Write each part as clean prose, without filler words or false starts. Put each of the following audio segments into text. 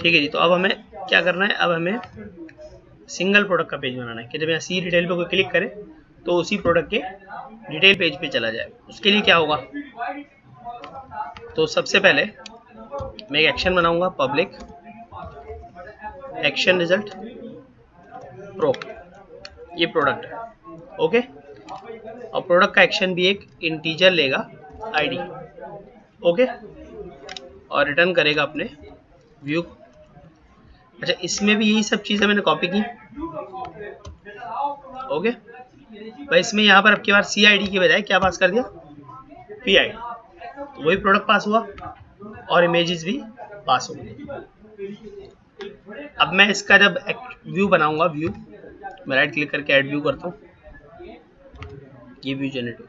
ठीक है जी। तो अब हमें क्या करना है, अब हमें सिंगल प्रोडक्ट का पेज बनाना है कि जब यहाँ सी डिटेल पे कोई क्लिक करे तो उसी प्रोडक्ट के डिटेल पेज पे चला जाए। उसके लिए क्या होगा, तो सबसे पहले मैं एक एक्शन बनाऊंगा, पब्लिक एक्शन रिजल्ट प्रो, ये प्रोडक्ट है। ओके, और प्रोडक्ट का एक्शन भी एक इंटीजर लेगा आईडी। ओके, और रिटर्न करेगा अपने व्यू। अच्छा, इसमें भी यही सब चीज़ें मैंने कॉपी की। ओके भाई, इसमें यहाँ पर अब की बार सी आई डी की बजाय क्या पास कर दिया, पी आई डी, तो वही प्रोडक्ट पास हुआ और इमेजेस भी पास हो गई। अब मैं इसका जब व्यू बनाऊंगा, व्यू मैं राइट क्लिक करके ऐड व्यू करता हूँ, ये व्यू जनरेट हो।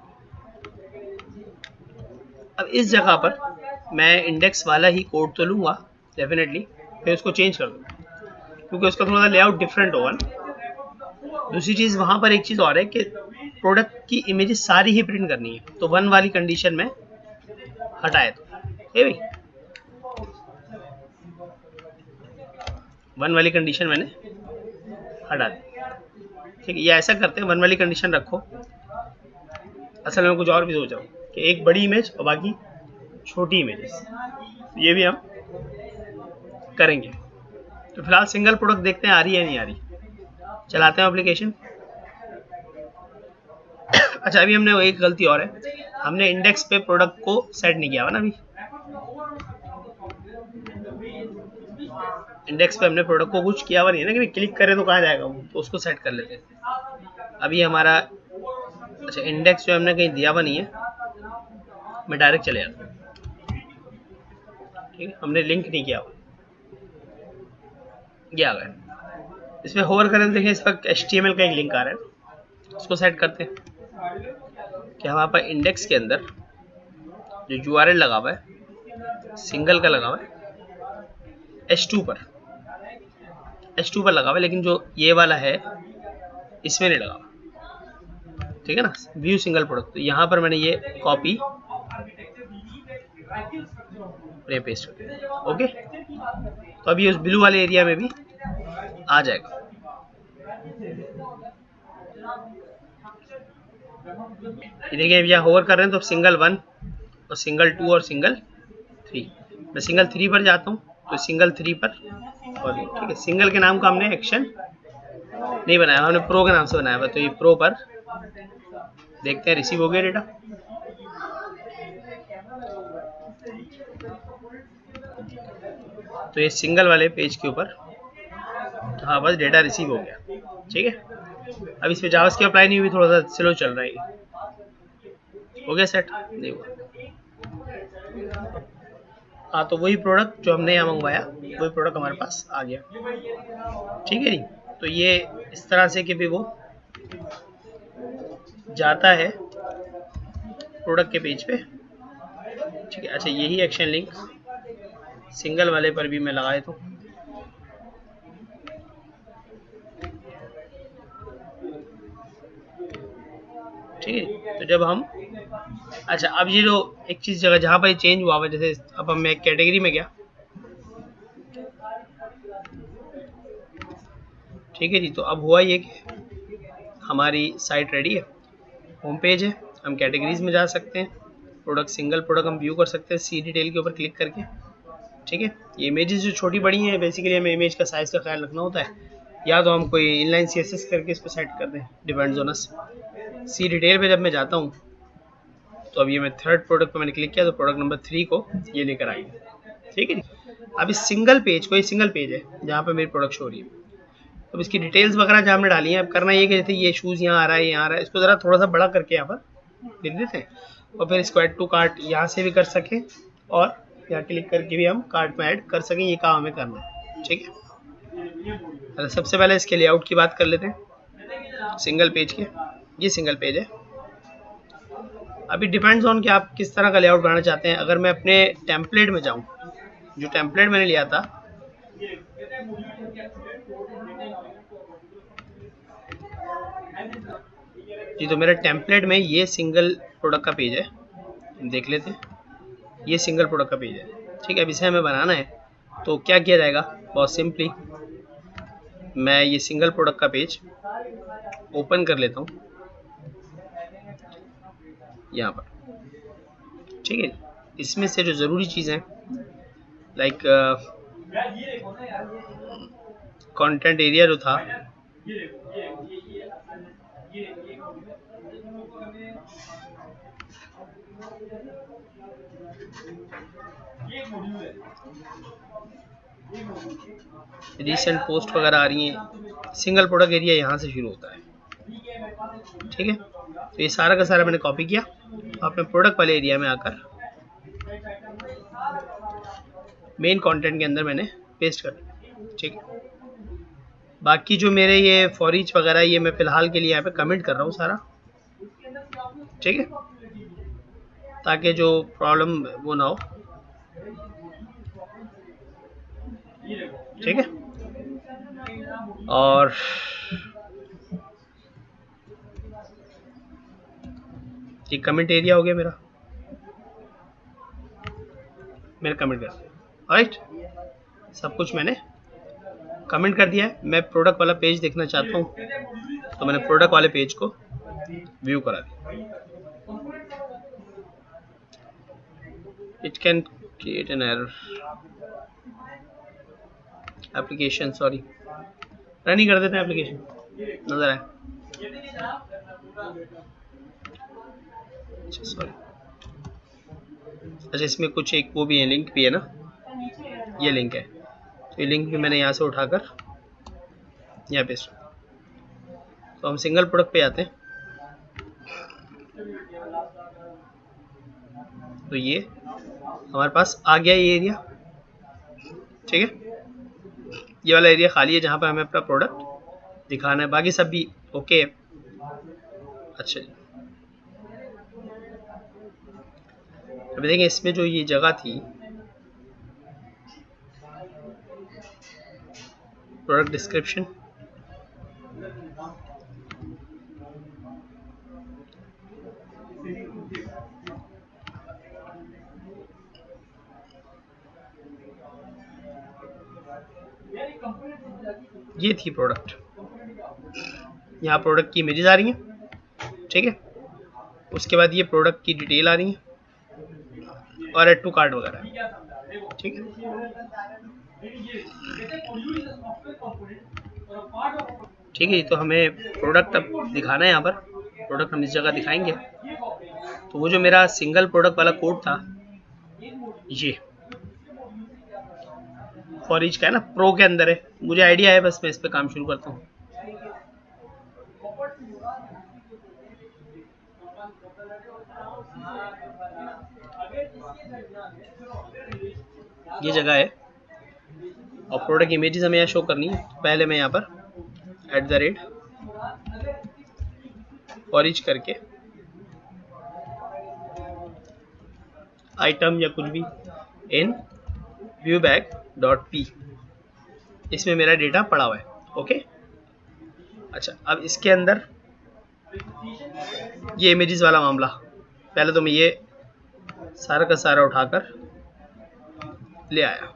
अब इस जगह पर मैं इंडेक्स वाला ही कोड तो लूँगा डेफिनेटली, फिर उसको चेंज कर दूँगा क्योंकि उसका थोड़ा लेआउट डिफरेंट होगा ना। दूसरी चीज़ वहाँ पर एक चीज़ और है कि प्रोडक्ट की इमेजेस सारी ही प्रिंट करनी है, तो 1 वाली कंडीशन में हटाए तो भाई 1 वाली कंडीशन मैंने हटा दी। ठीक है, ये ऐसा करते हैं, 1 वाली कंडीशन रखो। असल में कुछ और भी सोच रहा हूँ कि एक बड़ी इमेज और बाकी छोटी इमेजेस, ये भी हम करेंगे। तो फिलहाल सिंगल प्रोडक्ट देखते हैं आ रही है नहीं आ रही, चलाते हैं एप्लीकेशन। अच्छा, अभी हमने एक गलती और है, हमने इंडेक्स पे प्रोडक्ट को सेट नहीं किया हुआ ना। अभी इंडेक्स पे हमने प्रोडक्ट को कुछ किया हुआ नहीं है ना कि क्लिक करें तो कहाँ जाएगा वो, तो उसको सेट कर लेते हैं अभी हमारा। अच्छा, इंडेक्स जो हमने कहीं दिया हुआ नहीं है, मैं डायरेक्ट चले जाता हूँ। ठीक है, हमने लिंक नहीं किया हुआ, ये आ गया। इसमें होवर करें तो देखिए इस पर HTML का एक लिंक आ रहा है, उसको सेट करते हैं कि हमारे पास इंडेक्स के अंदर जो URL लगा हुआ है, सिंगल का लगा हुआ है H2 पर लगा हुआ है, लेकिन जो ये वाला है इसमें नहीं लगा हुआ। ठीक है ना, व्यू सिंगल प्रोडक्ट, तो यहाँ पर मैंने ये कॉपी और पेस्ट कर दिया। ओके, तो अभी उस ब्लू वाले एरिया में भी आ जाएगा। ये देखिए, यहाँ होवर कर रहे हैं तो सिंगल 1 और सिंगल 2 और सिंगल 3। मैं सिंगल 3 पर जाता हूँ तो सिंगल 3 पर, और ठीक है, सिंगल के नाम का हमने एक्शन नहीं बनाया, हमने प्रो के नाम से बनाया हुआ। तो ये प्रो पर देखते हैं रिसीव हो गया डेटा। तो ये सिंगल वाले पेज के ऊपर हाँ बस डेटा रिसीव हो गया। ठीक है, अब इस पे जावास्क्रिप्ट अप्लाई नहीं हुई, थोड़ा सा स्लो चल रहा है। हो गया सेट, नहीं हुआ। हाँ, तो वही प्रोडक्ट जो हमने यहाँ मंगवाया वही प्रोडक्ट हमारे पास आ गया। ठीक है जी, तो ये इस तरह से कि भी वो जाता है प्रोडक्ट के पेज पे। ठीक है, अच्छा, यही एक्शन लिंक सिंगल वाले पर भी मैं लगाया तो ठीक है। तो जब हम अच्छा, अब ये जो एक चीज़ जगह जहाँ पर चेंज हुआ हुआ, जैसे अब हम मैं कैटेगरी में गया। ठीक है जी, तो अब हुआ ये कि हमारी साइट रेडी है, होम पेज है, हम कैटेगरीज में जा सकते हैं, प्रोडक्ट सिंगल प्रोडक्ट हम व्यू कर सकते हैं सी डिटेल के ऊपर क्लिक करके। ठीक है, ये इमेजेस जो छोटी बड़ी हैं, बेसिकली हमें इमेज का साइज़ का ख्याल रखना होता है, या तो हम कोई इनलाइन CSS करके इसको सेट कर दें, depends on us. See detail पे जब मैं जाता हूँ तो अभी मैं थर्ड प्रोडक्ट पे मैंने क्लिक किया तो प्रोडक्ट नंबर 3 को ये लेकर आई। ठीक है, अब इस सिंगल पेज को, ये सिंगल पेज है जहाँ पे मेरी प्रोडक्ट शो हो रही है। अब इसकी डिटेल्स वगैरह जहाँ हमने डाली हैं, अब करना ये कि जैसे ये शूज़ यहाँ आ रहा है, यहाँ आ रहा है, इसको ज़रा थोड़ा सा बड़ा करके यहाँ पर लिख देते हैं, और फिर इसको ऐड टू कार्ट यहाँ से भी कर सकें और यहाँ क्लिक करके भी हम कार्ट में ऐड कर सकें। ये काम हमें करना है। ठीक है, सबसे पहले इसके लेआउट की बात कर लेते हैं सिंगल पेज के। ये सिंगल पेज है, अभी डिपेंड्स ऑन कि आप किस तरह का लेआउट बनाना चाहते हैं। अगर मैं अपने टेम्पलेट में जाऊँ, जो टेम्पलेट मैंने लिया था, जी, तो मेरे टेम्पलेट में ये सिंगल प्रोडक्ट का पेज है, देख लेते हैं। ये सिंगल प्रोडक्ट का पेज है। ठीक है, अब इसे हमें बनाना है तो क्या किया जाएगा, बहुत सिंपली मैं ये सिंगल प्रोडक्ट का पेज ओपन कर लेता हूँ यहाँ पर, ठीक है। इसमें से जो ज़रूरी चीज़ें लाइक कंटेंट एरिया जो था रीसेंट पोस्ट वगैरह आ रही हैं, सिंगल प्रोडक्ट एरिया यहाँ से शुरू होता है, ठीक है। तो ये सारा का सारा मैंने कॉपी किया, अपने प्रोडक्ट वाले एरिया में आकर मेन कंटेंट के अंदर मैंने पेस्ट कर दिया, ठीक है। बाकी जो मेरे ये फॉर ईच वगैरह ये मैं फ़िलहाल के लिए यहाँ पे कमेंट कर रहा हूँ सारा, ठीक है, ताकि जो प्रॉब्लम वो ना हो, ठीक है। और ये कमेंट एरिया हो गया मेरा कमेंट कर दिया, राइट। सब कुछ मैंने कमेंट कर दिया है। मैं प्रोडक्ट वाला पेज देखना चाहता हूँ तो मैंने प्रोडक्ट वाले पेज को व्यू करा दिया। It can create an error application, sorry run ही कर देते हैं, एप्लीकेशन नजर आए, अच्छा सॉरी, अच्छा इसमें कुछ एक वो भी है, लिंक भी है ना, ये लिंक है, तो ये लिंक भी मैंने यहाँ से उठाकर यहाँ पे, तो हम सिंगल प्रोडक्ट पे आते हैं। तो ये हमारे पास आ गया ये एरिया, ठीक है। ये वाला एरिया खाली है जहाँ पर हमें अपना प्रोडक्ट दिखाना है, बाकी सब भी ओके है। अच्छा जी, अभी देखें इसमें जो ये जगह थी प्रोडक्ट डिस्क्रिप्शन, ये थी प्रोडक्ट, यहाँ प्रोडक्ट की इमेजेस आ रही हैं, ठीक है। उसके बाद ये प्रोडक्ट की डिटेल आ रही है और एड टू कार्ट वगैरह, ठीक है। ठीक है, तो हमें प्रोडक्ट अब दिखाना है, यहाँ पर प्रोडक्ट हम इस जगह दिखाएंगे। तो वो जो मेरा सिंगल प्रोडक्ट वाला कोड था, ये फॉर ईच का है ना, प्रो के अंदर है, मुझे आइडिया है, बस मैं इस पे काम शुरू करता हूँ। ये जगह है और प्रोडक्ट इमेजेस हमें यहाँ शो करनी है। पहले मैं यहाँ पर @ फॉर ईच करके आइटम या कुछ भी इन viewback.p, इसमें मेरा डेटा पड़ा हुआ है, ओके। अच्छा, अब इसके अंदर ये इमेजेस वाला मामला, पहले तो मैं ये सारा का सारा उठाकर ले आया,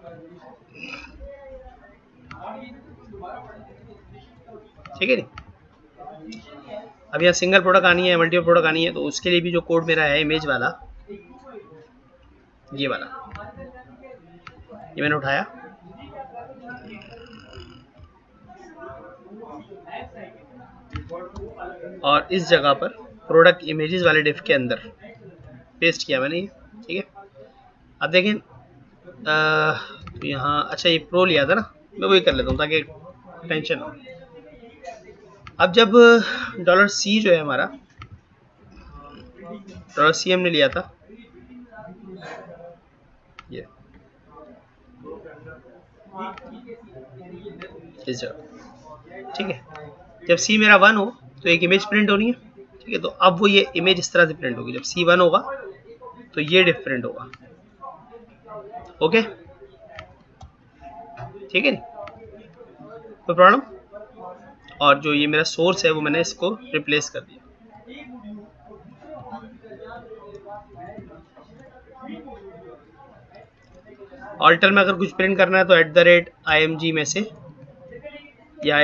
ठीक है नी। अब यहाँ सिंगल प्रोडक्ट आनी है, मल्टीपल प्रोडक्ट आनी है, तो उसके लिए भी जो कोड मेरा है इमेज वाला, ये वाला, ये मैंने उठाया, और इस जगह पर प्रोडक्ट इमेजेस वाले डिफ के अंदर पेस्ट किया मैंने, ठीक है। अब देखें तो यहाँ, अच्छा ये प्रो लिया था ना, मैं वही कर लेता हूँ ताकि टेंशन हो। अब जब $C जो है हमारा, $C हमने लिया था, ये इस जगह, ठीक है। जब C मेरा 1 हो तो एक इमेज प्रिंट होनी है, ठीक है। तो अब वो ये इमेज इस तरह से प्रिंट होगी, जब C 1 होगा तो ये डिफरेंट होगा, ओके, ठीक है, कोई प्रॉब्लम। और जो ये मेरा सोर्स है वो मैंने इसको रिप्लेस कर दिया, ऑल्टर में अगर कुछ प्रिंट करना है तो @IMG में से या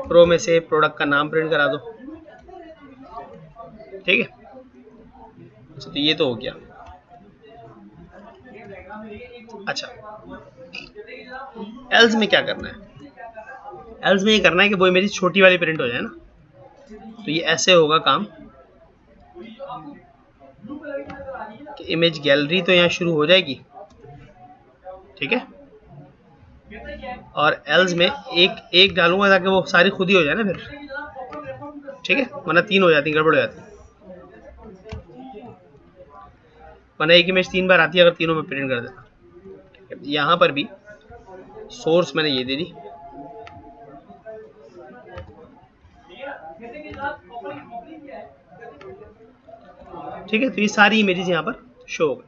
@Pro में से प्रोडक्ट का नाम प्रिंट करा दो। ठीक है, तो ये तो हो गया। अच्छा, एल्स में क्या करना है? एल्स में ये करना है कि वो मेरी छोटी वाली प्रिंट हो जाए ना, तो ये ऐसे होगा काम कि इमेज गैलरी तो यहाँ शुरू हो जाएगी, ठीक है, और एल्स में एक डालूंगा ताकि वो सारी खुद ही हो जाए ना फिर, ठीक है, वरना 3 हो जाती, गड़बड़ हो जाती, वरना एक इमेज 3 बार आती है अगर तीनों में प्रिंट कर देना। यहाँ पर भी सोर्स मैंने ये दे दी, ठीक है, तो ये सारी इमेजेस यहाँ पर शो हो गई।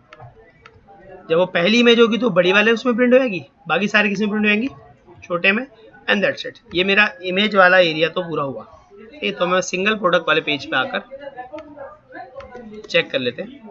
जब वो पहली इमेज होगी तो बड़ी वाले उसमें प्रिंट हो जाएगी, बाकी सारी किसमें प्रिंट हो जाएंगी? छोटे में, एंड दैट्स इट। ये मेरा इमेज वाला एरिया तो पूरा हुआ। ठीक है, तो मैं सिंगल प्रोडक्ट वाले पेज पे आकर चेक कर लेते हैं।